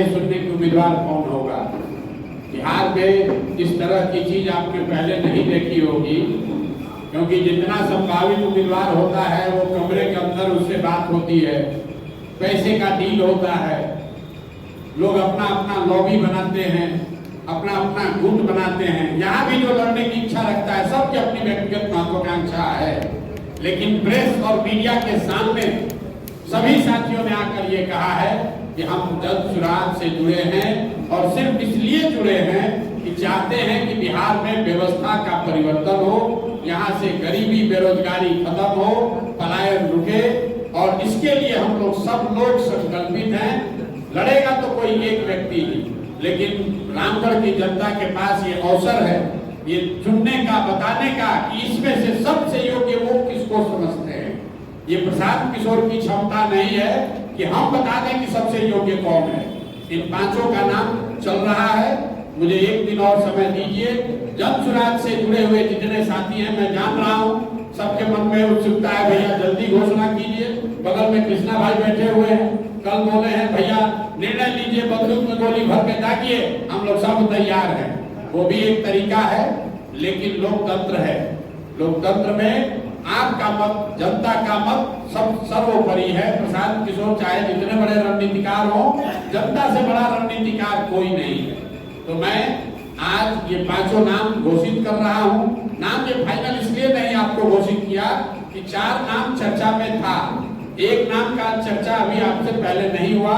ये सुनने की उम्मीदवार कौन होगा। बिहार में इस तरह की चीज आपने पहले नहीं देखी होगी, क्योंकि जितना संभावित उम्मीदवार होता है वो कमरे के अंदर उससे बात होती है, पैसे का डील होता है, लोग अपना अपना लॉबी बनाते हैं, अपना अपना गुट बनाते हैं। यहाँ भी जो लड़ने की इच्छा रखता है सबकी अपनी व्यक्तिगत महत्वाकांक्षा है, लेकिन प्रेस और मीडिया के सामने सभी साथियों ने आकर ये कहा है कि हम जल सुराग से जुड़े हैं और सिर्फ इसलिए जुड़े हैं कि चाहते हैं कि बिहार में व्यवस्था का परिवर्तन हो, यहाँ से गरीबी बेरोजगारी खत्म हो, पलायन रुके, और इसके लिए हम लोग सब लोग संकल्पित हैं। लड़ेगा तो कोई एक व्यक्ति ही, लेकिन रामगढ़ की जनता के पास ये अवसर है ये चुनने का, बताने का कि इसमें से सबसे योग्य वो किसको समझते हैं। ये प्रशांत किशोर की क्षमता नहीं है कि हम बता दें कि सबसे योग्य कौन है। इन पांचों का नाम चल रहा है, मुझे एक दिन और समय दीजिए। जन सुराग से जुड़े हुए जितने साथी हैं, मैं जान रहा हूँ सबके मन में उत्सुकता है, भैया जल्दी घोषणा कीजिए। बगल में कृष्णा भाई बैठे हुए हैं, कल बोले हैं भैया निर्णय लीजिए, बंदूक में गोली भर के ताकिए, हम लोग सब तैयार हैं। वो भी एक तरीका है, लेकिन लोकतंत्र है। लोकतंत्र में आपका मत, जनता का मत सब सर्वोपरि है। प्रशांत किशोर चाहे जितने बड़े रणनीतिकार हो, जनता से बड़ा रणनीतिकार कोई नहीं है। तो मैं आज ये पांचों नाम घोषित कर रहा हूँ। नाम ये फाइनल इसलिए नहीं आपको घोषित किया कि 4 नाम चर्चा में था, एक नाम का चर्चा अभी आपसे पहले नहीं हुआ।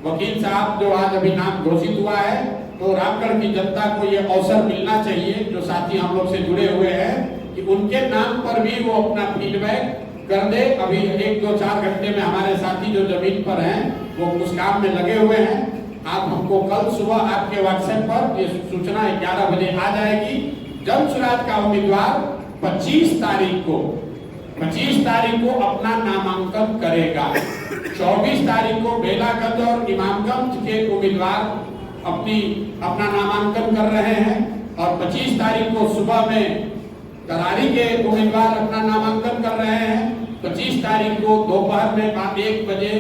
वकील साहब जो आज अभी नाम घोषित हुआ है, तो रामगढ़ की जनता को ये अवसर मिलना चाहिए, जो साथी हम लोग से जुड़े हुए हैं, कि उनके नाम पर भी वो अपना फीडबैक कर दे। अभी 1-2-4 घंटे में हमारे साथी जो जमीन पर हैं वो उस काम में लगे हुए हैं। आप हमको कल सुबह आपके व्हाट्सएप पर ये सूचना 11 बजे आ जाएगी। जन सुराग का उम्मीदवार 25 तारीख को अपना नामांकन करेगा। 24 तारीख को बेलागंज और इमामगंज के उम्मीदवार अपना नामांकन कर रहे हैं, और 25 तारीख को सुबह में करारी के उम्मीदवार अपना नामांकन कर रहे हैं। 25 तारीख को दोपहर में 1 बजे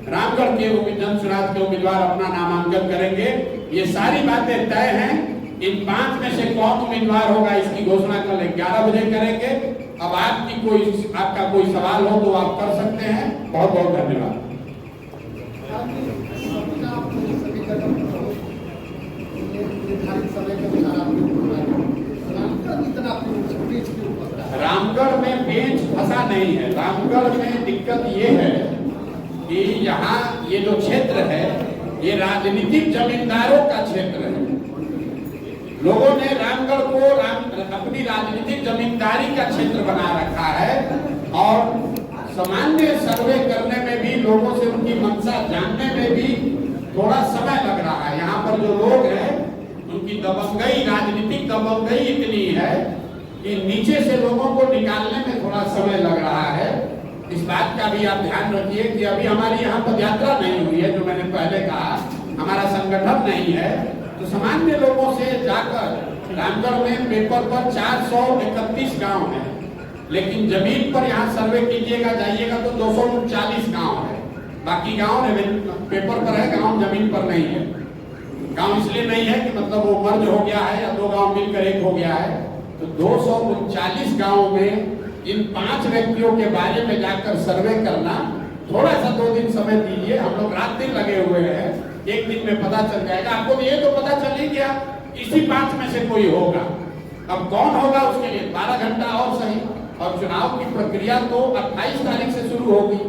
रामगढ़ के जन सुराग के उम्मीदवार अपना नामांकन करेंगे। ये सारी बातें तय हैं। इन 5 में से कौन उम्मीदवार होगा इसकी घोषणा कल 11 बजे करेंगे। अब आपका कोई सवाल हो तो आप कर सकते हैं। बहुत बहुत धन्यवाद। रामगढ़ में पेंच फंसा नहीं है। रामगढ़ में दिक्कत ये है कि यहाँ ये जो क्षेत्र है ये राजनीतिक जमींदारों का क्षेत्र है। लोगों ने रामगढ़ को अपनी राजनीतिक जमींदारी का क्षेत्र बना रखा है, और सामान्य सर्वे करने में भी, लोगों से उनकी मंशा जानने में भी थोड़ा समय लग रहा है। यहाँ पर जो लोग हैं उनकी दबंगई, राजनीतिक दबंगई इतनी है कि नीचे से लोगों को निकालने में थोड़ा समय लग रहा है। इस बात का भी आप ध्यान रखिए कि अभी हमारी यहाँ पदयात्रा नहीं हुई है, जो मैंने पहले कहा, हमारा संगठन नहीं है। तो सामान्य लोगों से जाकर रामगढ़ में पेपर पर 431 गांव है, लेकिन जमीन पर यहाँ सर्वे कीजिएगा, जाइएगा तो 239 गांव है। बाकी गांव पेपर पर है, गांव जमीन पर नहीं है। गांव इसलिए नहीं है कि मतलब वो मर्ज हो गया है या 2 गांव मिलकर एक हो गया है। तो 239 गांवों में इन 5 व्यक्तियों के बारे में जाकर सर्वे करना, थोड़ा सा 2 दिन समय दीजिए। हम लोग रात दिन लगे हुए हैं, 1 दिन में पता चल जाएगा। आपको ये तो पता चल ही गया, इसी 5 में से कोई होगा। अब कौन होगा उसके लिए 12 घंटा और सही। और चुनाव की प्रक्रिया तो 28 तारीख से शुरू होगी।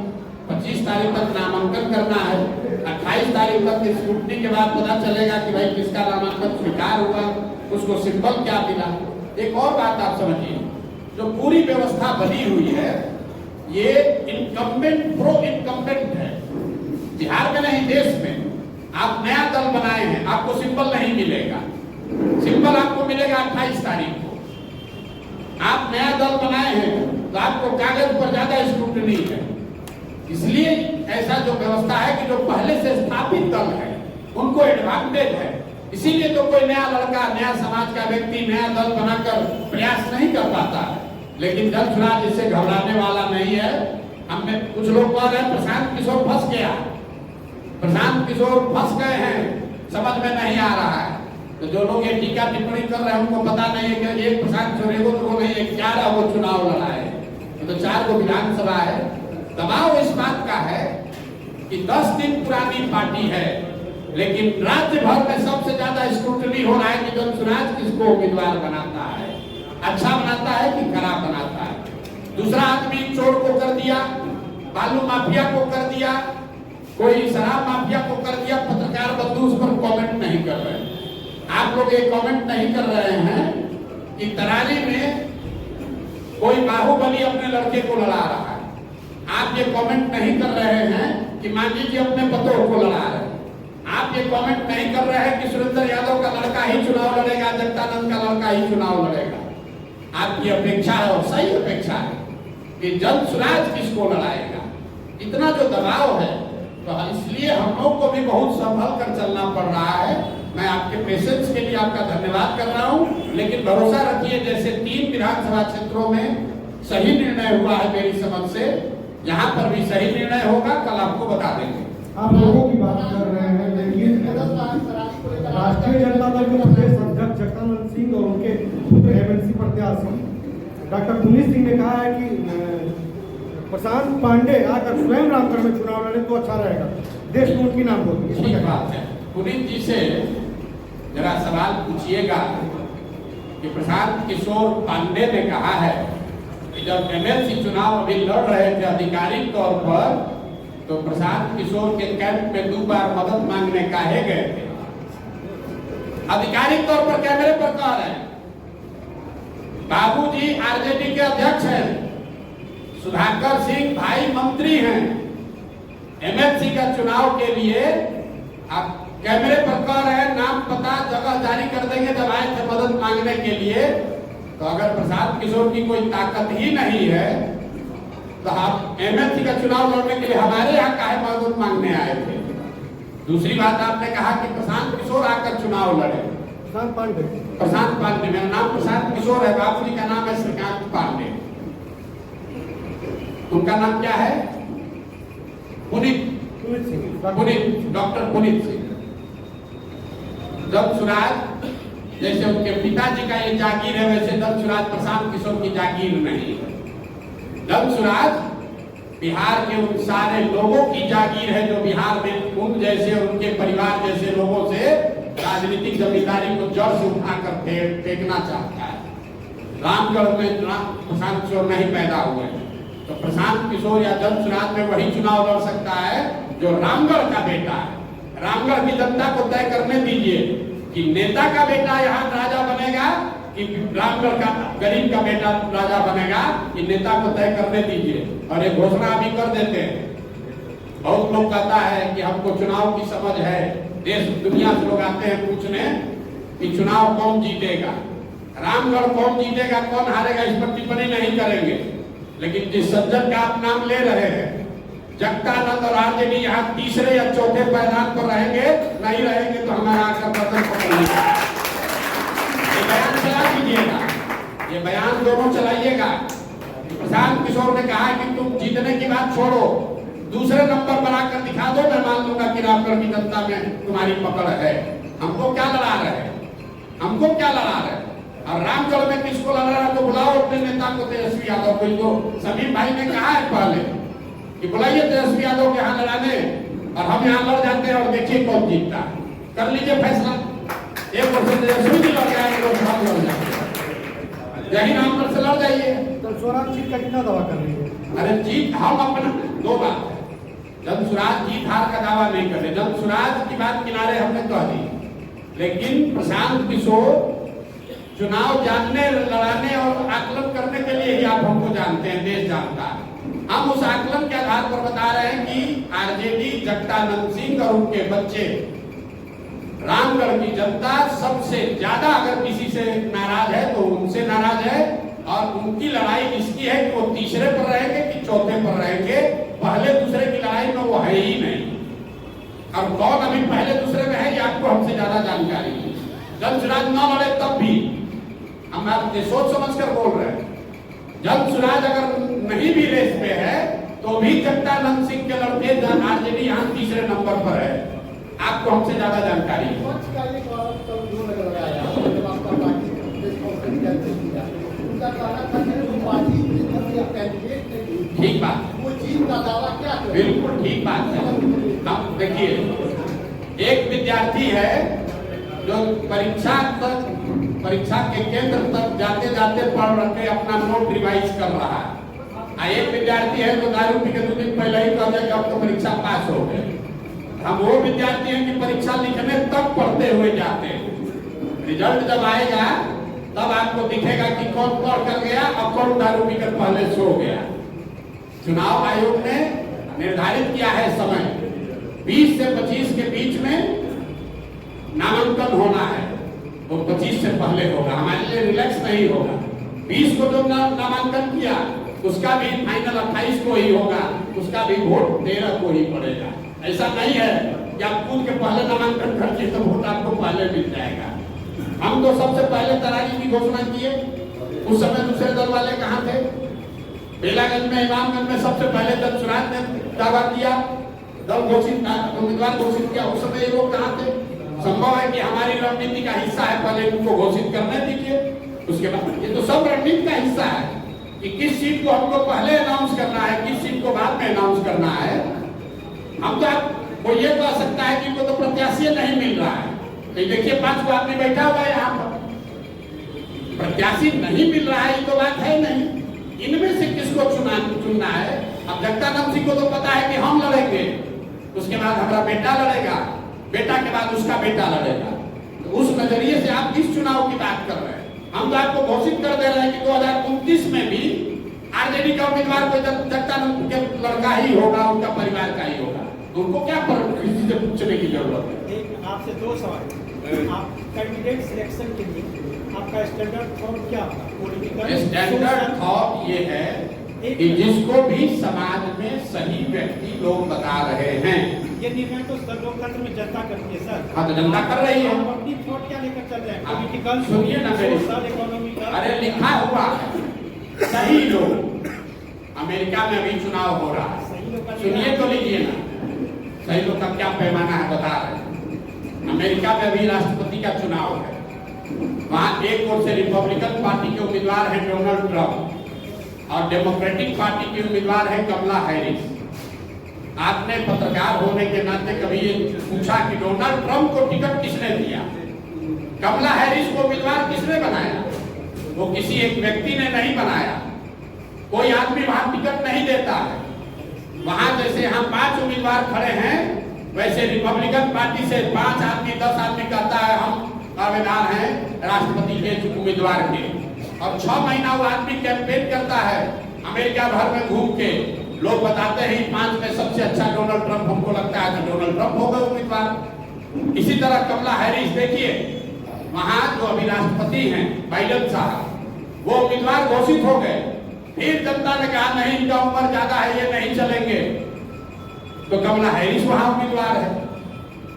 25 तारीख तक नामांकन करना है। 28 तारीख तक स्क्रूटनी के बाद पता चलेगा कि भाई किसका नामांकन स्वीकार हुआ, उसको सिंबल क्या मिला। एक और बात आप समझिए, जो पूरी व्यवस्था बनी हुई है ये इनकम्बेंट प्रो इनकम्बेंट है। बिहार में नहीं, देश में। आप नया दल बनाए हैं, आपको सिंबल नहीं मिलेगा। सिंबल आपको मिलेगा 28 तारीख को। आप नया दल बनाए हैं तो आपको कागज पर ज्यादा स्क्रूटनी है। इसलिए ऐसा जो व्यवस्था है कि जो पहले से स्थापित दल है उनको एडवांटेज है। इसीलिए तो कोई नया लड़का, नया समाज का व्यक्ति नया दल बनाकर प्रयास नहीं कर पाता है। लेकिन जन सुराग इससे घबराने वाला नहीं है। हमने कुछ लोग कह रहे हैं प्रशांत किशोर फंस गया। प्रशांत किशोर फंस गए हैं, समझ में नहीं आ रहा है। तो जो लोग ये टीका टिप्पणी कर रहे हैं उनको पता नहीं है कि एक प्रशांत किशोर एगो तो नहीं, एक 4 वो चुनाव लड़ाए, तो 4 को विधानसभा है। दबाव इस बात का है कि 10 दिन पुरानी पार्टी है, लेकिन राज्य भर में सबसे ज्यादा स्क्रूटनी हो रहा है कि जन सुराज किसको उम्मीदवार बनाता है, अच्छा बनाता है कि खराब बनाता है। दूसरा आदमी चोर को कर दिया, बालू माफिया को कर दिया, कोई शराब माफिया को कर दिया, पत्रकार बंधु उस पर कमेंट नहीं कर रहे हैं। आप लोग ये कमेंट नहीं कर रहे हैं कि तरारी में कोई बाहुबली अपने लड़के को लड़ा रहा है। आप ये कमेंट नहीं कर रहे हैं कि मांझी जी अपने बतौर को लड़ा रहे हैं। आप ये कमेंट नहीं कर रहे हैं कि सुरेंद्र यादव का लड़का ही चुनाव लड़ेगा, जगदानंद का लड़का ही चुनाव लड़ेगा। आपकी अपेक्षा है और सही अपेक्षा है कि जन सुराज किसको लड़ाएगा। इतना जो दबाव है तो इसलिए हम लोग को भी बहुत संभल कर चलना पड़ रहा है। मैं आपके पेशेंस के लिए आपका धन्यवाद कर रहा हूं, लेकिन भरोसा रखिए जैसे 3 विधानसभा क्षेत्रों में सही निर्णय हुआ है मेरी समझ से, यहाँ पर भी सही निर्णय होगा, कल आपको बता देंगे। आप लोगों की बात कर रहे हैं, लेकिन राष्ट्रीय जनता दल के प्रदेश अध्यक्ष जगदानंद सिंह और उनके पुत्र एमएलसी प्रत्याशी डॉक्टर पुनीत सिंह ने कहा है कि प्रशांत पांडे आकर स्वयं रामगढ़ में चुनाव लड़े तो अच्छा रहेगा, देश को उनकी नाम होगी। ठीक बात है। पुनीत जी से जरा सवाल पूछिएगा कि प्रशांत किशोर पांडे ने कहा है कि जब एमएलसी चुनाव अभी लड़ रहे थे आधिकारिक तौर पर, तो प्रशांत किशोर के कैंप में 2 बार मदद मांगने काहे गए थे। आधिकारिक तौर पर कैमरे पर कह रहे हैं। बाबूजी आरजेडी के अध्यक्ष हैं, सुधाकर सिंह भाई मंत्री हैं। एमएलसी का चुनाव के लिए आप कैमरे पर कह रहे हैं नाम पता जगह जारी कर देंगे जब आए थे मदद मांगने के लिए। तो अगर प्रशांत किशोर की कोई ताकत ही नहीं है तो आप एमएलसी का चुनाव लड़ने के लिए हमारे यहाँ काहे मदद मांगने आए थे। दूसरी बात आपने कहा कि प्रशांत किशोर आकर चुनाव लड़े। प्रशांत पांडे, मेरा नाम प्रशांत किशोर है, बाबूजी का नाम है श्रीकांत पांडे, उनका नाम क्या है? पुनीत, डॉक्टर पुनीत सिंह। जब सुराज जैसे उनके पिताजी का ये जागीर है, वैसे जब सुराज प्रशांत किशोर की जागीर नहीं है। जब सुराज बिहार के उन सारे लोगों की जागीर है जो बिहार में उन जैसे और उनके परिवार जैसे लोगों से राजनीतिक जमींदारी को जड़ से उठाकर फेंकना चाहता है। रामगढ़ में प्रशांत किशोर नहीं पैदा हुए, तो प्रशांत किशोर या जन सुराज में वही चुनाव लड़ सकता है जो रामगढ़ का बेटा है। रामगढ़ की जनता को तय करने दीजिए कि नेता का बेटा यहाँ राजा बनेगा कि रामगढ़ का गरीब का बेटा राजा बनेगा, कि नेता को तय करने दीजिए। और एक घोषणा अभी कर देते हैं। बहुत लोग कहता है कि हमको चुनाव की समझ है, देश दुनिया से लोग आते हैं पूछने कि चुनाव कौन जीतेगा, रामगढ़ कौन जीतेगा, कौन हारेगा, इस पर टिप्पणी नहीं करेंगे। लेकिन जिस सज्जन का आप नाम ले रहे हैं, जगदानंद और आरजेडी यहाँ 3रे या 4थे पायदान पर रहेंगे, नहीं रहेंगे तो हमारा आकर बदल पकड़ेगा। ये बयान चला दीजिएगा, ये बयान दोनों चलाइएगा। प्रशांत किशोर ने कहा कि तुम जीतने की बात छोड़ो, दूसरे नंबर पर आकर दिखा दो, मैं मान लूंगा कि रामगढ़ की जनता में तुम्हारी पकड़ है। हमको क्या लड़ा रहे हैं, हमको क्या लड़ा रहे हैं। और रामगढ़ में किसको लड़ा रहा तो बुलाओ अपने नेता को, तेजस्वी यादव को। तो समीर भाई ने कहा है पहले कि बुलाइए तेजस्वी यादव के यहाँ लड़ाने, और हम यहाँ लड़ जाते हैं और देखिए कौन जीतता है। कर लीजिए फैसला, 1% तेजस्वी जी लड़ जाए, हम लड़ जाते यही रामगढ़ से लड़ जाइए। तो स्वराज जीत का कितना दावा कर रही है? अरे जीत हम अपना 2 बात है, जब सुराज जीत हार का दावा नहीं कर रहे। जब सुराज की बात किनारे हमने कह दी, लेकिन प्रशांत किशोर चुनाव जानने, लड़ाने और आकलन करने के लिए ही आप हमको जानते हैं, देश जानता है। हम उस आकलन के आधार पर बता रहे हैं कि आरजेडी, जगदानंद सिंह और उनके बच्चे, रामगढ़ की जनता सबसे ज्यादा अगर किसी से नाराज है तो उनसे नाराज है। और उनकी लड़ाई इसकी है कि वो 3रे पर रहेंगे कि 4थे पर रहेंगे, पहले दूसरे की लड़ाई में वो है ही नहीं। और कौन अभी पहले दूसरे में है ये आपको हमसे ज्यादा जानकारी है। जब सुराज न लड़े तब भी हम आपसे सोच समझ कर बोल रहे हैं। जब सुराज अगर नहीं भी रेस पे है तो भी जगदानंद सिंह के लड़के आरजेडी यहाँ तीसरे नंबर पर है। आपको हमसे ज्यादा जानकारी है। ठीक बात, वो जीत का दावा क्या करे? बिल्कुल ठीक बात है। अब देखिए, एक विद्यार्थी है जो परीक्षा के केंद्र तक जाते जाते पढ़ रखे अपना नोट रिवाइज कर रहा है। एक विद्यार्थी है जो दारू पी के 2 दिन पहले ही कह कि अब तो परीक्षा पास हो गए। हम वो विद्यार्थी हैं कि परीक्षा लिखने तक पढ़ते हुए जाते हैं। रिजल्ट जब आएगा तब आपको दिखेगा कि कौन पढ़ कर गया और कौन दारू पीकर पहले सो गया। चुनाव आयोग ने निर्धारित किया है समय 20 से 25 के बीच में नामांकन होना है, वो 25 से पहले होगा। हमारे लिए रिलैक्स नहीं होगा। 20 को जो नामांकन किया उसका भी फाइनल 28 को ही होगा, उसका भी वोट 13 को ही पड़ेगा। ऐसा नहीं है कि आप कूद के पहले नामांकन करके तो वोट आपको पहले मिल जाएगा। हम तो सबसे पहले तरारी की घोषणा किए, उस समय दूसरे दल वाले कहाँ थे? बेलागंज में, इमामगंज में सबसे पहले दल चुनाव ने दावा किया, दल घोषित उम्मीदवार घोषित किया, उस समय ये लोग कहाँ थे? संभव है कि हमारी रणनीति का हिस्सा है, पहले इनको घोषित करने दीजिए, उसके बाद। ये तो सब रणनीति का हिस्सा है कि किस सीट को हमको पहले अनाउंस करना है, किस सीट को बाद में अनाउंस करना है। हम तो वो ये कह सकता है कि इनको तो प्रत्याशी नहीं मिल रहा है। तो देखिए 5 को आदमी बैठा हुआ है यहाँ पर, प्रत्याशी नहीं मिल रहा है, ये तो बात है नहीं। इनमें से किसको चुनना है? अब जगदानंद सिंह को तो पता है कि हम लड़ेंगे, उसके बाद हमारा बेटा लड़ेगा, बेटा के बाद उसका बेटा लड़ेगा। तो उस नजरिए से आप किस चुनाव की बात कर रहे हैं? हम तो आपको घोषित कर दे रहे हैं कि 2029 में भी आरजेडी का उम्मीदवार कोई जगदानंद के लड़का ही होगा, उनका परिवार का ही होगा। तो उनको क्या किसी से पूछने की जरूरत है? एक आपसे 2 सवाल। आप कैंडिडेट सिलेक्शन के लिए आपका स्टैंडर्ड थॉट क्या होगा? पॉलिटिकल स्टैंडर्ड थॉट ये है कि जिसको भी समाज में सही व्यक्ति लोग बता रहे हैं। ये निर्णय तो लोकतंत्र में जनता करती है सर। हाँ, तो जनता कर रही है। आप अपनी थॉट क्या लेकर चल रहे हैं? पॉलिटिकल, सुनिए ना मेरी, सोशल, इकोनॉमिकल। अरे लिखा हुआ सही लोग। अमेरिका में अभी चुनाव हो रहा है, सुनिए तो लीजिए ना, सही लोग का क्या पैमाना है बता रहे हैं। अमेरिका में अभी राष्ट्रपति का चुनाव है, वहां एक ओर से रिपब्लिकन पार्टी के उम्मीदवार है डोनाल्ड ट्रंप और डेमोक्रेटिक पार्टी की उम्मीदवार है कमला हैरिस। आपने पत्रकार होने के नाते कभी ये पूछा कि डोनाल्ड ट्रंप को टिकट किसने दिया, कमला हैरिस को उम्मीदवार किसने बनाया? वो किसी एक व्यक्ति ने नहीं बनाया, कोई आदमी वहां टिकट नहीं देता है। वहां जैसे हम 5 उम्मीदवार खड़े हैं, वैसे रिपब्लिकन पार्टी से 5 आदमी 10 आदमी कहता है हम दावेदार हैं राष्ट्रपति के उम्मीदवार के, और 6 महीना वो आदमी कैंपेन करता है अमेरिका भर में घूम के। लोग बताते हैं 5 में सबसे अच्छा डोनाल्ड ट्रंप हमको लगता है, तो डोनाल्ड ट्रंप होगा उम्मीदवार। इसी तरह कमला हैरिस देखिए, वहां जो अभी राष्ट्रपति हैं बाइडेन साहब, वो उम्मीदवार घोषित हो गए, फिर जनता ने कहा नहीं इनका उम्र ज्यादा है, ये नहीं चलेंगे, तो कमला हैरिस वहां उम्मीदवार है।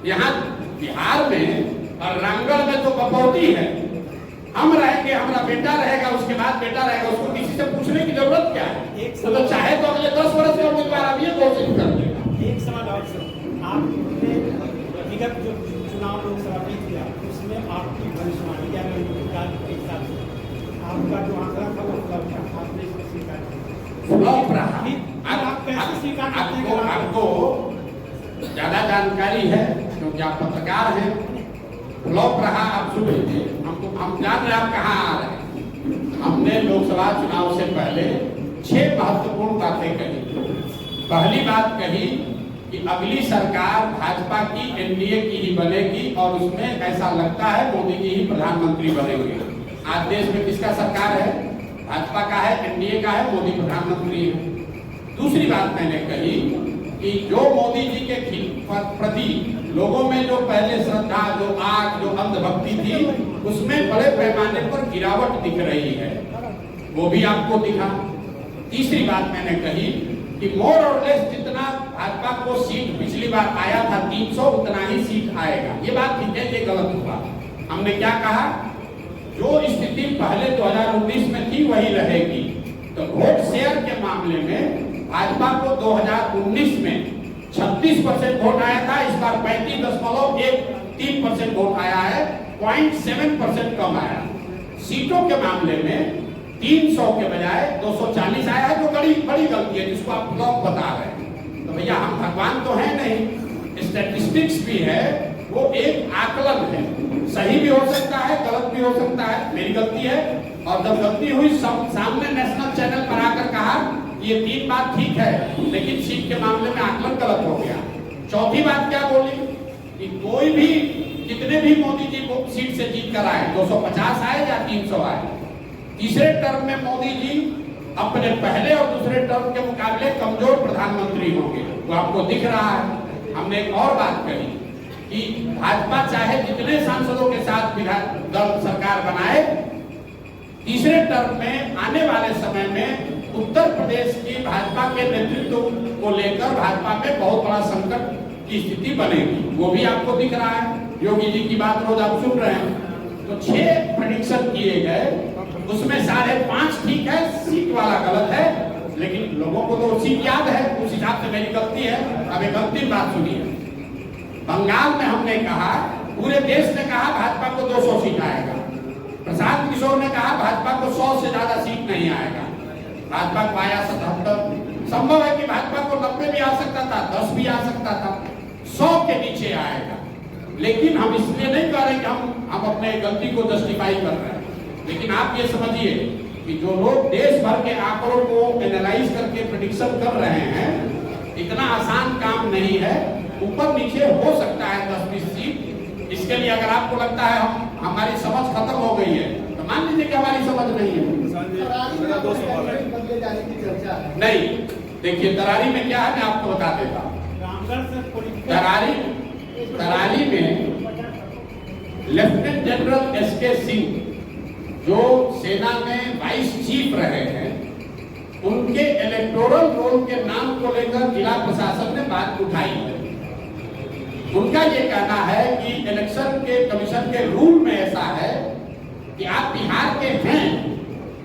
यहाँ बिहार में और रामगढ़ में तो बपौती है, हम रहेंगे, हमारा बेटा रहेगा, उसके बाद बेटा रहेगा, उसको किसी से पूछने की जरूरत क्या है? तो चाहे तो अगले 10 वर्ष के उम्मीदवार अभी घोषित कर देगा। एक सवाल और सर, आपने विगत जो चुनाव लोकसभा में किया उसमें आपकी भविष्यवाणी या के हिसाब से आपका जो आंकड़ा था वो फ्लॉप था, आपने इसको स्वीकार किया। फ्लॉप रहा। आप कैसे स्वीकार करते हैं? आपको ज्यादा जानकारी है क्योंकि आप पत्रकार हैं। फ्लॉप रहा, आप सुन लीजिए, हम जान रहे आप कहाँ आ रहे हैं। हमने लोकसभा चुनाव से पहले 6 महत्वपूर्ण बातें कही। पहली बात कही कि अगली सरकार भाजपा की एनडीए की ही बनेगी और उसमें ऐसा लगता है मोदी जी ही प्रधानमंत्री बनेंगे। आज देश में किसका सरकार है? भाजपा का है, एनडीए का है, मोदी प्रधानमंत्री है। दूसरी बात मैंने कही कि जो मोदी जी के प्रति लोगों में जो पहले श्रद्धा, जो आग, जो अंधभक्ति थी, उसमें बड़े पैमाने पर गिरावट दिख रही है, वो भी आपको दिखा। तीसरी बात मैंने कही कि मोर और लेस जितना भाजपा को सीट पिछली बार आया था 300, उतना ही सीट आएगा। ये बात ठीक है, ये गलत हुआ। हमने क्या कहा, जो स्थिति पहले 2019 में थी वही रहेगी। तो वोट शेयर के मामले में भाजपा को 2019 में 36% वोट आया था, इस बार 35.13% वोट आया है, 0.7% कम आया। सीटों के मामले में 300 के बजाय 240 आया है, जो बड़ी गलती है, जिसको आप लोग बता रहे हैं। तो भैया हम भगवान तो है नहीं, स्टैटिस्टिक्स भी है, वो एक आकलन है, सही भी हो सकता है, गलत भी हो सकता है। मेरी गलती है, और जब गलती हुई सामने नेशनल चैनल पर आकर कहा ये 3 बात ठीक है, लेकिन सीट के मामले में आकलन गलत हो गया। चौथी बात क्या बोली कि कोई भी कितने भी मोदी जी को सीट से जीत कर आए, 250 आए या 300 आए, तीसरे टर्म में मोदी जी अपने पहले और दूसरे टर्म के मुकाबले कमजोर प्रधानमंत्री होंगे। वो आपको दिख रहा है। हमने एक और बात कही कि भाजपा चाहे जितने सांसदों के साथ दल सरकार बनाए, तीसरे टर्म में आने वाले समय में उत्तर प्रदेश की भाजपा के नेतृत्व को लेकर भाजपा में बहुत बड़ा संकट की स्थिति बनेगी। वो भी आपको दिख रहा है। योगी जी की बात रोज आप सुन रहे हैं। तो 6 प्रेडिक्शन किए गए, उसमें 5.5 ठीक है, सीट वाला गलत है, लेकिन लोगों को तो सीट याद है, उस हिसाब से मेरी गलती है। अब एक अंतिम बात सुनिए। बंगाल में हमने कहा, पूरे देश ने कहा भाजपा को 200 सीट आएगा। प्रशांत किशोर ने कहा भाजपा को 100 से ज्यादा सीट नहीं आएगा। भाजपा को आया 77। संभव है कि भाजपा को 90 भी आ सकता था, 10 भी आ सकता था, 100 के नीचे आएगा। लेकिन हम इसलिए नहीं कह रहे कि हम अपने गलती को जस्टिफाई कर रहे हैं, लेकिन आप ये समझिए कि जो लोग देश भर के आंकड़ों को एनालाइज करके प्रेडिक्शन कर रहे हैं, इतना आसान काम नहीं है। ऊपर नीचे हो सकता है 10-20 सीट। इसके लिए अगर आपको लगता है हमारी समझ खत्म हो गई है, तो मान लीजिए कि हमारी समझ नहीं है। नहीं, देखिए तरारी में क्या है, मैं आपको बता देता हूँ। तरारी में लेफ्टिनेंट जनरल SK सिंह, जो सेना में वाइस चीफ रहे हैं, उनके इलेक्टोरल रोल के नाम को लेकर जिला प्रशासन ने बात उठाई है। उनका ये कहना है कि इलेक्शन के कमीशन के रूल में ऐसा है कि आप बिहार के हैं,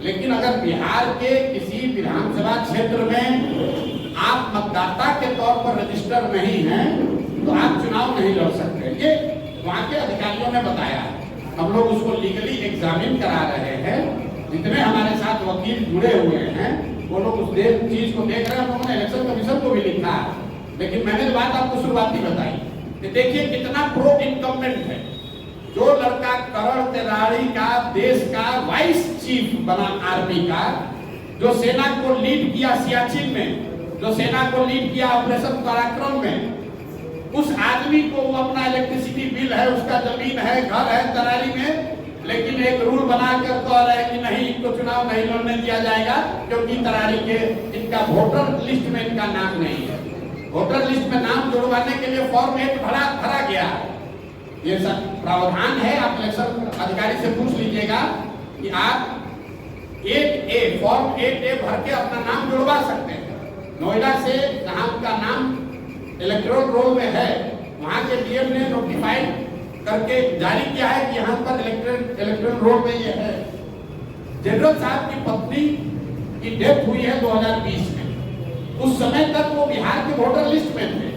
लेकिन अगर बिहार के किसी विधानसभा क्षेत्र में आप मतदाता के तौर पर रजिस्टर नहीं हैं, तो आप चुनाव नहीं लड़ सकते। ये वहाँ के अधिकारियों ने बताया। हम लोग उसको लीगली एग्जामिन करा रहे हैं। जितने हमारे साथ वकील जुड़े हुए हैं, वो लोग उस चीज को देख रहे हैं। हम लोगों ने इलेक्शन कमीशन को भी लिखा है, लेकिन मैंने बात आपको शुरुआती बताई कि देखिए कितना प्रो इनकम्बेंट है। जो लड़का करण तिवारी का देश का वाइस चीफ बना, आर्मी का, जो सेना को लीड किया सियाचिन में, जो सेना को लीड किया ऑपरेशन पराक्रम में, उस आदमी को वो अपना इलेक्ट्रिसिटी बिल है, उसका जमीन है, घर है तरारी में, लेकिन एक रूल बनाकर कह रहे हैं कि नहीं, इनको चुनाव नहीं लड़ने दिया जाएगा क्योंकि तरारी के इनका वोटर लिस्ट में इनका नाम नहीं है। वोटर लिस्ट में नाम जुड़वाने के लिए फॉर्म 8 भरा गया। ये सब प्रावधान है। आप इलेक्शन अधिकारी से पूछ लीजिएगा कि आप 8A फॉर्म 8A भर के अपना नाम जुड़वा सकते हैं। नोएडा से जहां का नाम इलेक्टोरल रोल में है, वहां के डीएम ने नोटिफाइड करके जारी किया है कि यहाँ पर इलेक्टोरल रोल में ये है। जनरल साहब की पत्नी की डेथ हुई है 2020 में। उस समय तक वो बिहार के वोटर लिस्ट में थे,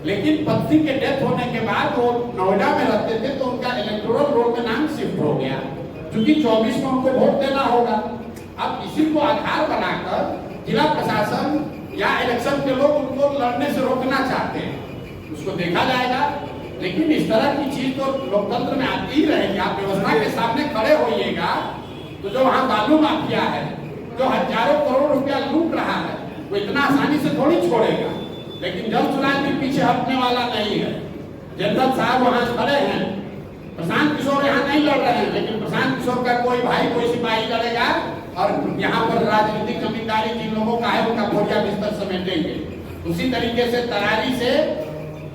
लेकिन पत्नी के डेथ होने के बाद वो नोएडा में रहते थे, तो उनका इलेक्टोरल रोल में नाम शिफ्ट हो गया, क्योंकि 24 में उनको वोट देना होगा। अब इसी को आधार बनाकर जिला प्रशासन या इलेक्शन के लोग उनको लड़ने से रोकना चाहते हैं। उसको देखा जाएगा, लेकिन इस तरह की चीज तो लोकतंत्र में आती ही रहेगी। आप व्यवस्था के सामने खड़े होइएगा, तो जो वहाँ बालू माफिया है, जो हजारों करोड़ रुपया लूट रहा है, वो इतना आसानी से थोड़ी छोड़ेगा। लेकिन जल चुनाव के पीछे हटने वाला नहीं है। जनरल साहब वहाँ खड़े हैं, प्रशांत किशोर यहाँ नहीं लड़ रहे हैं, लेकिन प्रशांत किशोर का कोई भाई कोई सिपाही लड़ेगा, और यहाँ पर राजनीतिक जमींदारी जिन लोगों का है उनका बोरिया बिस्तर समेटेंगे। उसी तरीके से तरारी से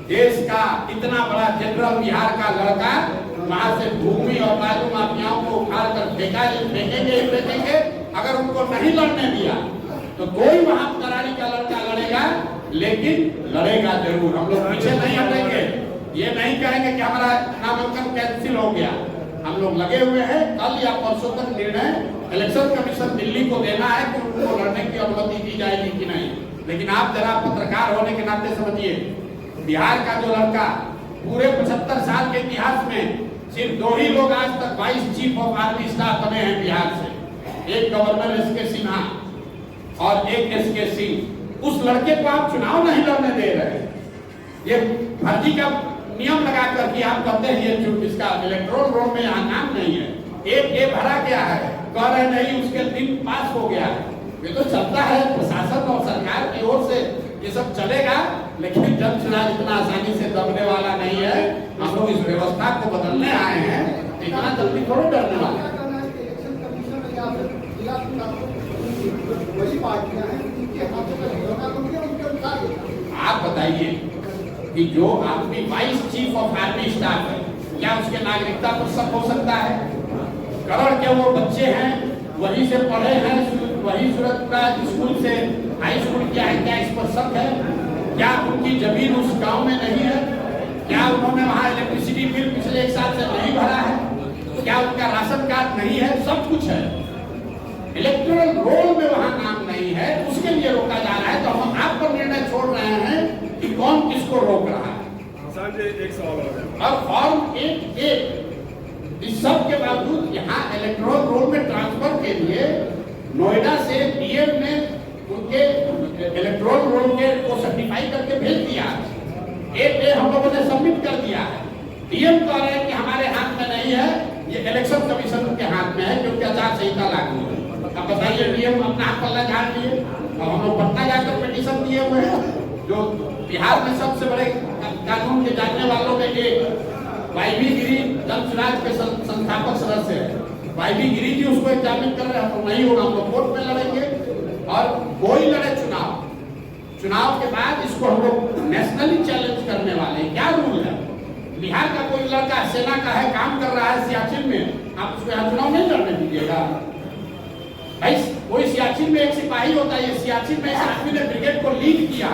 देश का इतना बड़ा जनरल बिहार का लड़का वहां से भूमि और बालू माफियाओं को उखाड़ कर फेंकेंगे। अगर उनको नहीं लड़ने दिया तो कोई वहां तरारी का लड़का लड़ेगा, लेकिन लड़ेगा जरूर। हम लोग पीछे नहीं हटेंगे, ये नहीं कहेंगे कि हमारा नामांकन कैंसिल हो गया। हम लोग लगे हुए हैं। कल या परसों तक निर्णय इलेक्शन कमीशन दिल्ली को देना है कि उनको लड़ने की अनुमति दी जाएगी कि नहीं। लेकिन आप जरा पत्रकार होने के नाते समझिए, बिहार का जो लड़का पूरे 75 साल के इतिहास में सिर्फ 2 ही लोग आज तक 22 चीफ ऑफ आर्मी स्टाफ बने हैं बिहार से, एक गवर्नर एस.के. सिन्हा और एक एस.के. सिंह। उस लड़के को आप चुनाव नहीं लड़ने दे रहे हैं। ये फर्जी का नियम लगा करके आप कहते हैं ये चुनाव इसका इलेक्ट्रोल रोल में यहाँ नाम नहीं है, एक भरा गया है, कह रहे नहीं उसके दिन पास हो गया है। ये तो चलता है, प्रशासन और सरकार की ओर से ये सब चलेगा, लेकिन जन चुनाव इतना आसानी से दबने वाला नहीं है। हम लोग इस व्यवस्था को बदलने आए हैं, इतना जल्दी थोड़ा डरने वाले। इलेक्शन कमीशन या फिर जिला चुनाव वही पार्टियां हैं जिनके हाथों में होगा तो उनके अनुसार आप बताइए कि जो आदमी 22 चीफ ऑफ आर्मी स्टाफ है, क्या उसके नागरिकता पर शक हो सकता है? करण के वो बच्चे हैं, वहीं से पढ़े हैं, वही सूरत स्कूल से हाई स्कूल किया है, क्या इस पर शक है? क्या उनकी जमीन उस गांव में नहीं है? क्या उन्होंने वहां इलेक्ट्रिसिटी बिल पिछले 1 साल से नहीं भरा है? क्या उनका राशन कार्ड नहीं है? सब कुछ है, इलेक्टोरल रोल में वहां नाम नहीं है, उसके लिए रोका जा रहा है। तो हम आप पर निर्णय छोड़ रहे हैं कि कौन किसको रोक रहा है। एक सवाल और फॉर्म 1 इस सब के बावजूद यहाँ इलेक्टोरल रोल में ट्रांसफर के लिए नोएडा से डीएम ने उनके इलेक्टोरल रोल के को सर्टिफाई करके भेज दिया। एक हम लोगों ने सबमिट कर दिया है। डीएम कह रहे हैं कि हमारे हाथ में नहीं है, ये इलेक्शन कमीशन के हाथ में है, क्योंकि आचार संहिता लागू है। अब बताइए, डीएम अपना हाथ पल्ला झाड़ दिए और हम लोग पटना जाकर पिटीशन दिए हुए हैं। जो बिहार में सबसे बड़े कानून के जानने वालों में एक वाईबी गिरी जन सुराज के संस्थापक सदस्य है, वाईबी गिरी जी उसको एग्जामिन कर रहे हैं। तो नहीं होगा, हम लोग कोर्ट में लड़ेंगे और कोई लड़े चुनाव के बाद इसको हम लोग नेशनली चैलेंज करने वाले हैं। क्या रूल है? बिहार का कोई लड़का सेना का है, काम कर रहा है सियाचिन में, आप उसको यहाँ चुनाव नहीं लड़ने दीजिएगा भाई? कोई सियाचिन में एक सिपाही होता है, सियाचिन में इस आदमी ने ब्रिगेड को लीड किया।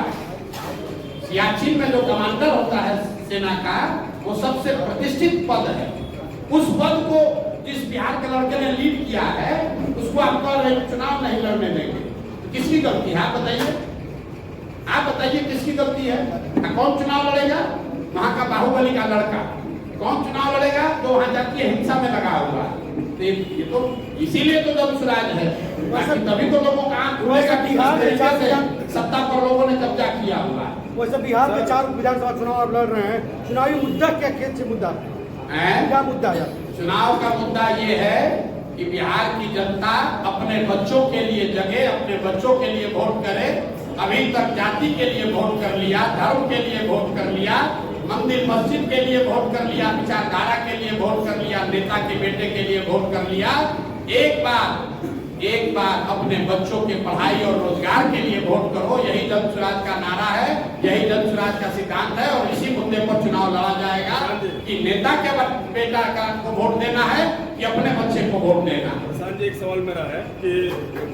सियाचिन में जो कमांडर होता है सेना का, वो सबसे प्रतिष्ठित पद है। उस पद को जिस बिहार के लड़के ने लीड किया है, उसको आप कह रहे चुनाव नहीं लड़ने देंगे। किसकी गलती है? आप बताइए किसकी गलती है? कौन चुनाव लड़ेगा? वहां का बाहुबली का लड़का कौन चुनाव लड़ेगा? जो वहां जातीय हिंसा में लगा हुआ है। तो ये तो इसीलिए तो जब सुराज है, तभी तो लोगों का सत्ता पर लोगों ने कब्जा किया हुआ है। वैसे बिहार के 4 विधानसभा चुनाव आप लड़ रहे हैं, चुनावी मुद्दा क्या मुद्दा है? क्या मुद्दा है? चुनाव का मुद्दा ये है कि बिहार की जनता अपने बच्चों के लिए जगे, अपने बच्चों के लिए वोट करे। अभी तक जाति के लिए वोट कर लिया, धर्म के लिए वोट कर लिया, मंदिर मस्जिद के लिए वोट कर लिया, विचारधारा के लिए वोट कर लिया, नेता के बेटे के लिए वोट कर लिया। एक बार अपने बच्चों के पढ़ाई और रोजगार के लिए वोट करो। यही जन सुराज का नारा है, यही जन सुराज का सिद्धांत है। और इसी मुद्दे पर चुनाव लड़ा जाएगा कि नेता के बेटा को वोट देना है कि अपने बच्चे को वोट देना है। प्रशांत जी, एक सवाल मेरा है कि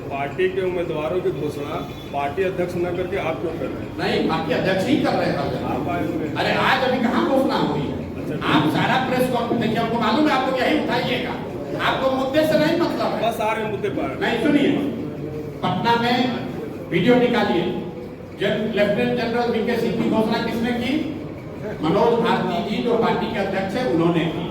पार्टी के उम्मीदवारों की घोषणा पार्टी अध्यक्ष न करके आप क्यों कर रहे हैं? नहीं, पार्टी अध्यक्ष ही कर रहे हैं। आप आए हुए? अरे आज अभी कहाँ घोषणा हुई है? आप सारा प्रेस कॉन्फ्रेंस देखिए, हमको मालूम है, आप लोग यही उठाइएगा। आपको मुद्दे से नहीं मतलब है, बस सारे मुद्दे पर नहीं। सुनिए, पटना में वीडियो निकालिए, लेफ्टिनेंट जनरल वीके सिंह की घोषणा किसने की? मनोज भारती जी जो पार्टी के अध्यक्ष है उन्होंने की।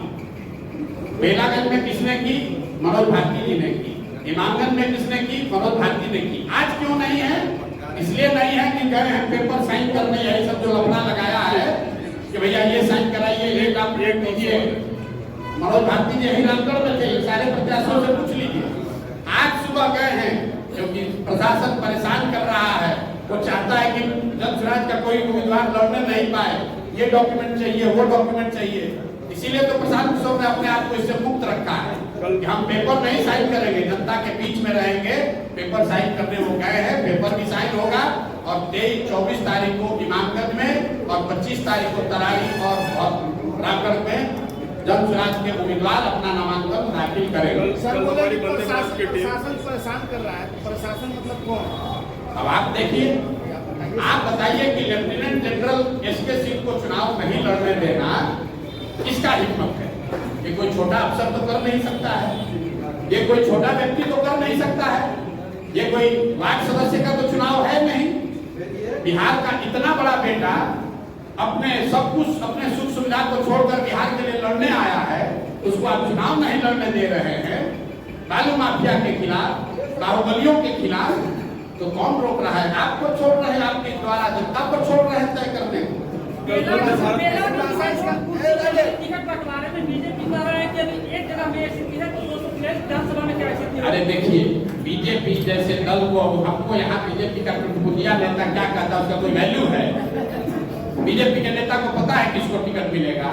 बेलागंज में किसने की? मनोज भारती जी ने की। इमामगंज में किसने की? मनोज भारती ने की। आज क्यों नहीं है? इसलिए नहीं है कि गए हैं पेपर साइन करने, यही सब जो लफड़ा लगाया है कि भैया ये साइन कराइए, एक आप रेट दीजिए। मनोज भारती जी यही रामगढ़ में थे, सारे प्रत्याशियों से पूछ लीजिए। आज सुबह गए हैं क्योंकि प्रशासन परेशान कर रहा है, वो चाहता है कि जन सुराज का कोई उम्मीदवार लड़ने नहीं पाए, ये डॉक्यूमेंट चाहिए, वो डॉक्यूमेंट चाहिए। इसीलिए तो प्रशासन सब ने अपने आप को इससे मुक्त रखा है कि हम पेपर नहीं साइन करेंगे, जनता के बीच में रहेंगे। पेपर साइन करने वो गए हैं, पेपर भी साइन होगा और 23-24 तारीख को इमामगंज में और 25 तारीख को तराई और रामगढ़ में जन सुराज के उम्मीदवार अपना नामांकन दाखिल करेंगे। सर बोले कि प्रशासन परेशान कर रहा है, प्रशासन मतलब कौन? अब आप देखिए, आप बताइए कि लेफ्टिनेंट जनरल एस.के. सिंह को चुनाव नहीं लड़ने देना किसका हिम्मत है? ये कोई छोटा अफसर तो कर नहीं सकता है, ये कोई छोटा व्यक्ति तो कर नहीं सकता है, ये कोई वार्ड सदस्य का तो चुनाव है नहीं। बिहार का इतना बड़ा बेटा अपने सब कुछ, अपने सुख सुविधा को छोड़कर बिहार के लिए लड़ने आया है, उसको आप चुनाव नहीं लड़ने दे रहे हैं बालू माफिया के खिलाफ, बाहुबलियों के खिलाफ, तो कौन रोक रहा है? आपको छोड़ रहे हैं, आपके द्वारा जनता को छोड़ रहे हैं तय करने को। टिकट बंटवारे में बीजेपी कह रहा है कि अभी एक जगह में एक स्थिति है तो 200 विधानसभा में क्या स्थिति है? अरे देखिए, बीजेपी जैसे दल को, हमको यहाँ बीजेपी का टुटपुटिया नेता क्या कहता है, उसका कोई वैल्यू है? बीजेपी के नेता को पता है किसको टिकट मिलेगा,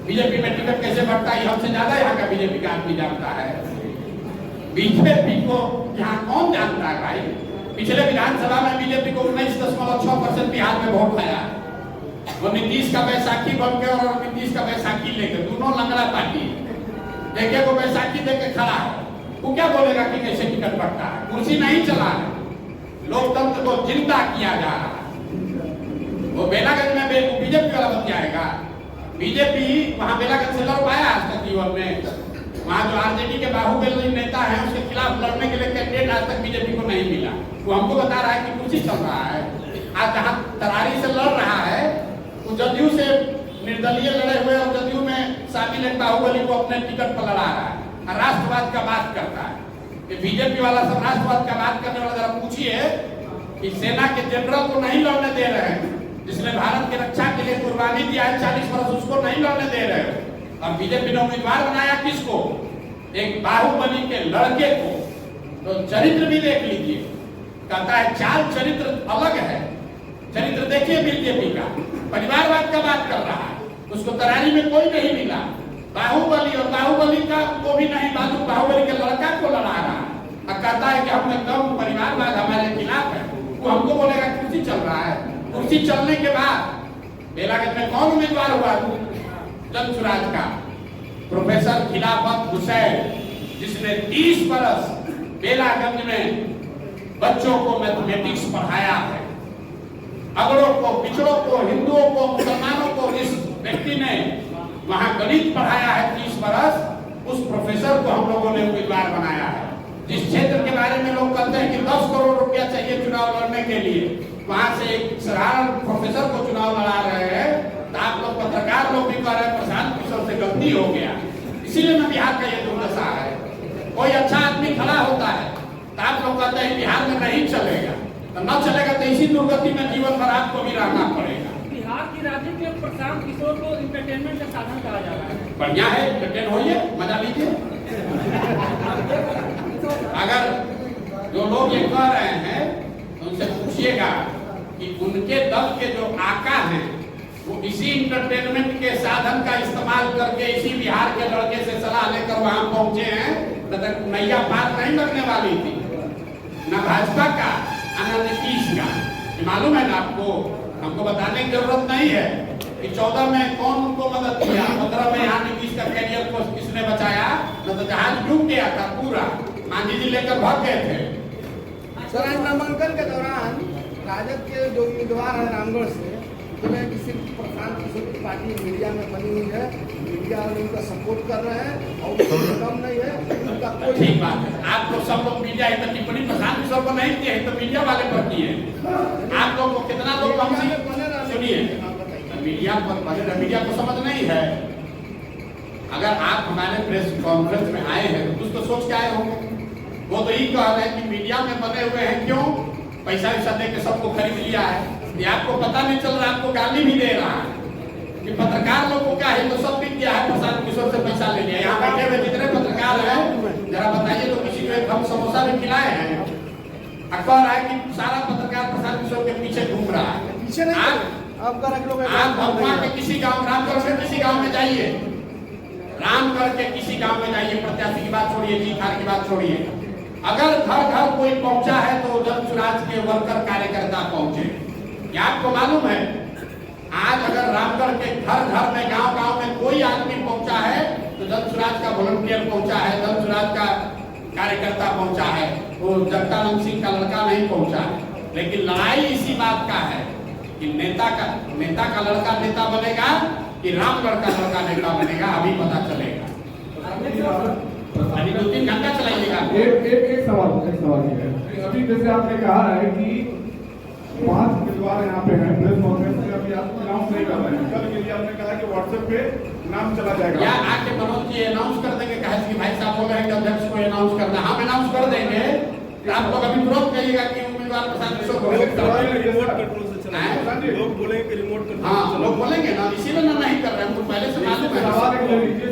बीजेपी में टिकट कैसे बढ़ता है, हमसे ज्यादा यहाँ का बीजेपी का आदमी जानता है। बीजेपी को यहाँ कौन जानता है भाई? पिछले विधानसभा में बीजेपी को 19.6% बिहार में वोट आया। वो नीतीश का बैसाखी बन के और नीतीश का बैसाखी लेकर, दोनों लंगड़ा पार्टी देखे को बैसाखी देके खड़ा है, वो क्या बोलेगा कि कैसे टिकट बढ़ता है? कुर्सी नहीं चला है, लोकतंत्र को जिंदा किया जा रहा है। वो बेलागंज में बीजेपी वाला बतियाएगा, बीजेपी वहां बेलागंज से लड़ पाया आज तक जीवन में? वहां जो आरजेडी के बाहुबली नेता है उसके खिलाफ लड़ने के लिए कैंडिडेट आज तक बीजेपी को नहीं मिला। वो हमको बता रहा है कि कुर्सी चल रहा है। आज जहां तरारी से लड़ रहा है वो जदयू से निर्दलीय लड़े हुए और जदयू में शामिल एक बाहुबली को अपने टिकट पर लड़ा रहा है, राष्ट्रवाद का बात करता है। ये बीजेपी वाला सब राष्ट्रवाद का बात करने वाला, जरा पूछिए कि सेना के जनरल को नहीं लड़ने दे रहे हैं, जिसने भारत की रक्षा के लिए कुर्बानी दिया है 40 वर्ष, उसको नहीं लड़ने दे रहे हैं। और बीजेपी ने उम्मीदवार बनाया किसको? एक बाहुबली के लड़के को। तो चरित्र भी देख लीजिए, कहता है चाल चरित्र अलग है। चरित्र देखिए बीजेपी का, परिवारवाद का बात कर रहा है, उसको तरारी में कोई नहीं मिला। बाहुबली और बाहुबली का को भी नहीं, बाहुबली के लड़का को लड़ा रहा है और कहता है कि हम एकदम परिवारवाद हमारे खिलाफ है। वो हमको बोलेगा कुर्सी चल रहा है। कुर्सी चलने के बाद बेलागंज में कौन उम्मीदवार हुआ? जनसुराज का प्रोफेसर खिलाफत हुसैन, जिसने 30 बरस बेलागंज में बच्चों को मैथमेटिक्स पढ़ाया है, अगड़ों को, पिछड़ों को, हिंदुओं को, मुसलमानों को इस व्यक्ति ने वहां गणित पढ़ाया है 30 बरस। उस प्रोफेसर को हम लोगों ने उम्मीदवार बनाया है। जिस क्षेत्र के बारे में लोग कहते हैं कि 10 करोड़ रुपया चाहिए चुनाव लड़ने के लिए, वहां से एक साधारण प्रोफेसर को चुनाव लड़ा रहे हैं, तो आप लोग पत्रकार लोग भी कह रहे हैं प्रशांत किशोर से गलती हो गया। इसीलिए मैं बिहार का ये दुर्दशा है। कोई अच्छा आदमी खड़ा होता है तो आप लोग कहते हैं बिहार में नहीं चलेगा, तो न चलेगा तो इसी दुर्गति में जीवन भर आपको भी रहना पड़ेगा। बिहार की राजनीति में प्रशांत किशोर को इंटरटेनमेंट का साधन कहा जा रहा है। बढ़िया है, इंटरटेन होइए, मजा लीजिए। अगर जो लोग ये कह रहे हैं तो उनसे पूछिएगा कि उनके दल के जो आका हैं वो इसी इंटरटेनमेंट के साधन का इस्तेमाल करके इसी बिहार के लड़के से सलाह लेकर वहां पहुंचे हैं, तो नैया पार नहीं लगने वाली थी, न भाजपा का न नीतीश का। मालूम है ना आपको? हमको बताने की जरूरत नहीं है कि 14 में कौन उनको मदद किया, 15 में यहाँ नीतीश का कैरियर को किसने बचाया, न तो जहाज डूब गया था पूरा, मांझी जी लेकर भाग गए थे। सर, आज नामांकन के दौरान राजद के जो उम्मीदवार है रामगढ़ से, तो मैं किसी प्रशांत किशोर की पार्टी मीडिया में बनी हुई है, मीडिया वाले उनका सपोर्ट कर रहे हैं और कम नहीं है उनका कोई। ठीक बात है, आप लोग सब लोग मीडिया है तो टिप्पणी प्रशांत किशोर को नहीं किए तो मीडिया वाले पर किए। आप लोग को कितना लोग कम सुनिए, मीडिया पर बने, मीडिया को समझ नहीं है। अगर आप हमारे प्रेस कॉन्फ्रेंस में आए हैं तो कुछ तो सोच के आए होंगे। वो तो यही कह रहे हैं कि मीडिया में बने हुए हैं, क्यों? पैसा वैसा दे के सबको खरीद लिया है। ये आपको पता नहीं चल रहा, आपको गाली भी दे रहा है कि पत्रकार लोग को क्या है, तो सब बिक गया है, प्रशांत किशोर से पैसा ले लिया। यहाँ बैठे हुए जितने पत्रकार हैं जरा बताइए तो किसी को एक हम समोसा भी खिलाए हैं? कह रहा है कि सारा पत्रकार प्रशांत किशोर के पीछे घूम रहा है। पीछे नहीं, आप भगवा के किसी गाँव, रामगढ़ से किसी गाँव में जाइए, रामगढ़ के किसी गाँव में जाइए, प्रत्याशी की बात छोड़िए, जीत हार की बात छोड़िए, अगर घर घर कोई पहुंचा है तो जनसुराज के वर्कर कार्यकर्ता पहुंचे। क्या आपको मालूम है? आज अगर रामगढ़ के घर घर में, गांव गांव में कोई आदमी पहुंचा है तो जनसुराज का वॉलंटियर पहुंचा है, जनसुराज का कार्यकर्ता पहुंचा है, वो जगदानंद सिंह का लड़का नहीं पहुंचा है। लेकिन लड़ाई इसी बात का है कि नेता का लड़का नेता बनेगा कि रामगढ़ का लड़का नेता बनेगा, अभी पता चलेगा। अभी 2-3 घंटा चलाइएगा। एक सवाल ये है, अभी जैसे आपने कहा है कि 5 उम्मीदवार यहाँ पे हैं प्रेस कॉन्फ्रेंस में अभी आप अनाउंस नहीं कर रहे हैं। कल के लिए आपने कहा कि व्हाट्सएप पे नाम चला या जाएगा। आके मनोज जी अनाउंस कर देंगे, कहे कि भाई साहब बोल रहे हैं कि अध्यक्ष को अनाउंस करना, हम अनाउंस कर देंगे। आप लोग अभी तुरंत कहिएगा कि उम्मीदवार प्रशांत किशोर को रिमोट कंट्रोल से चला, लोग बोलेंगे कि रिमोट कंट्रोल से हाँ चला। लोग बोलेंगे ना, इसीलिए ना नहीं कर रहे हैं, हमको पहले से मालूम है। सवाल ले लीजिए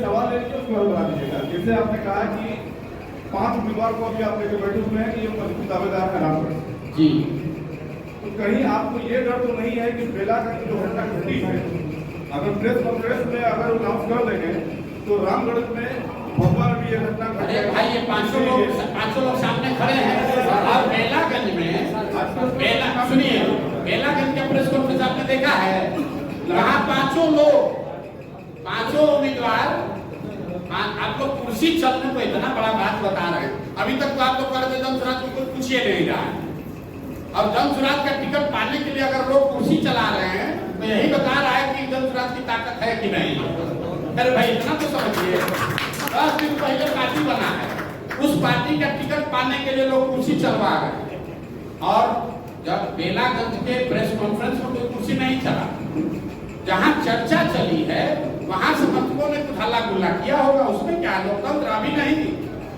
उसमें हल करा दीजिएगा। जैसे आपने कहा कि 5 उम्मीदवार को अभी आप लेकर बैठे हुए हैं कि ये मजबूत दावेदार का नाम करें, जी तो कहीं आपको ये डर तो नहीं है कि बेला का जो घटना घटी है, अगर प्रेस कॉन्फ्रेंस में अगर अनाउंस कर देंगे तो रामगढ़ में भोपाल भी ये घटना घट अरे जाएगी। भाई ये 500 लोग सामने खड़े हैं और बेलागंज में सुनिए, बेलागंज का प्रेस कॉन्फ्रेंस आपने देखा है, वहाँ 500 उम्मीदवार, आप लोग कुर्सी चलने को इतना बड़ा बात बता रहे हैं। अभी तक तो आप लोग कर दे जनसुराज को कोई पूछिए नहीं रहा है, और जनसुराज का टिकट पाने के लिए अगर लोग कुर्सी चला रहे हैं तो यही बता रहा है कि जनसुराज की ताकत है कि नहीं। अरे भाई इतना तो समझिए, 10 दिन पहले पार्टी बना है, उस पार्टी का टिकट पाने के लिए लोग कुर्सी चलवा रहे हैं। और जब बेलागंज के प्रेस कॉन्फ्रेंस में कोई कुर्सी नहीं चला, जहां चर्चा चली है वहां समर्थकों ने कुछ हल्ला गुल्ला किया होगा, उसमें क्या लोकतंत्र अभी नहीं।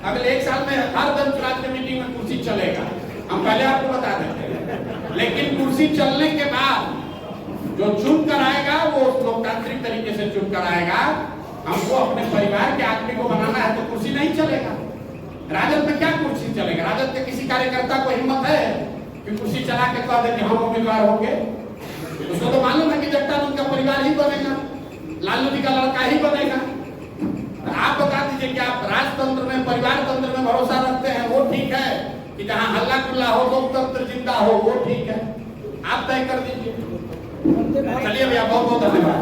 अगले 1 साल में हर जनसुराज के मीटिंग में कुर्सी चलेगा, हम पहले आपको बता देते हैं। लेकिन कुर्सी चलने के बाद जो चुन कर आएगा वो लोकतांत्रिक तरीके से चुन कर आएगा। हमको अपने परिवार के आदमी को बनाना है तो कुर्सी नहीं चलेगा। राजद में क्या कुर्सी चलेगा? राजद के किसी कार्यकर्ता को हिम्मत है कि कुर्सी चला के कह दे कि हम उम्मीदवार होंगे? उसको तो मालूम है कि जब तक उनका परिवार ही बनेगा, लालू जी का लड़का ही बनेगा। आप बता दीजिए कि आप राजतंत्र में, परिवार तंत्र में भरोसा रखते हैं, वो ठीक है, कि जहां हल्ला गुल्ला हो, लोकतंत्र जिंदा हो, वो ठीक है। आप तय कर दीजिए। चलिए भैया, बहुत बहुत धन्यवाद।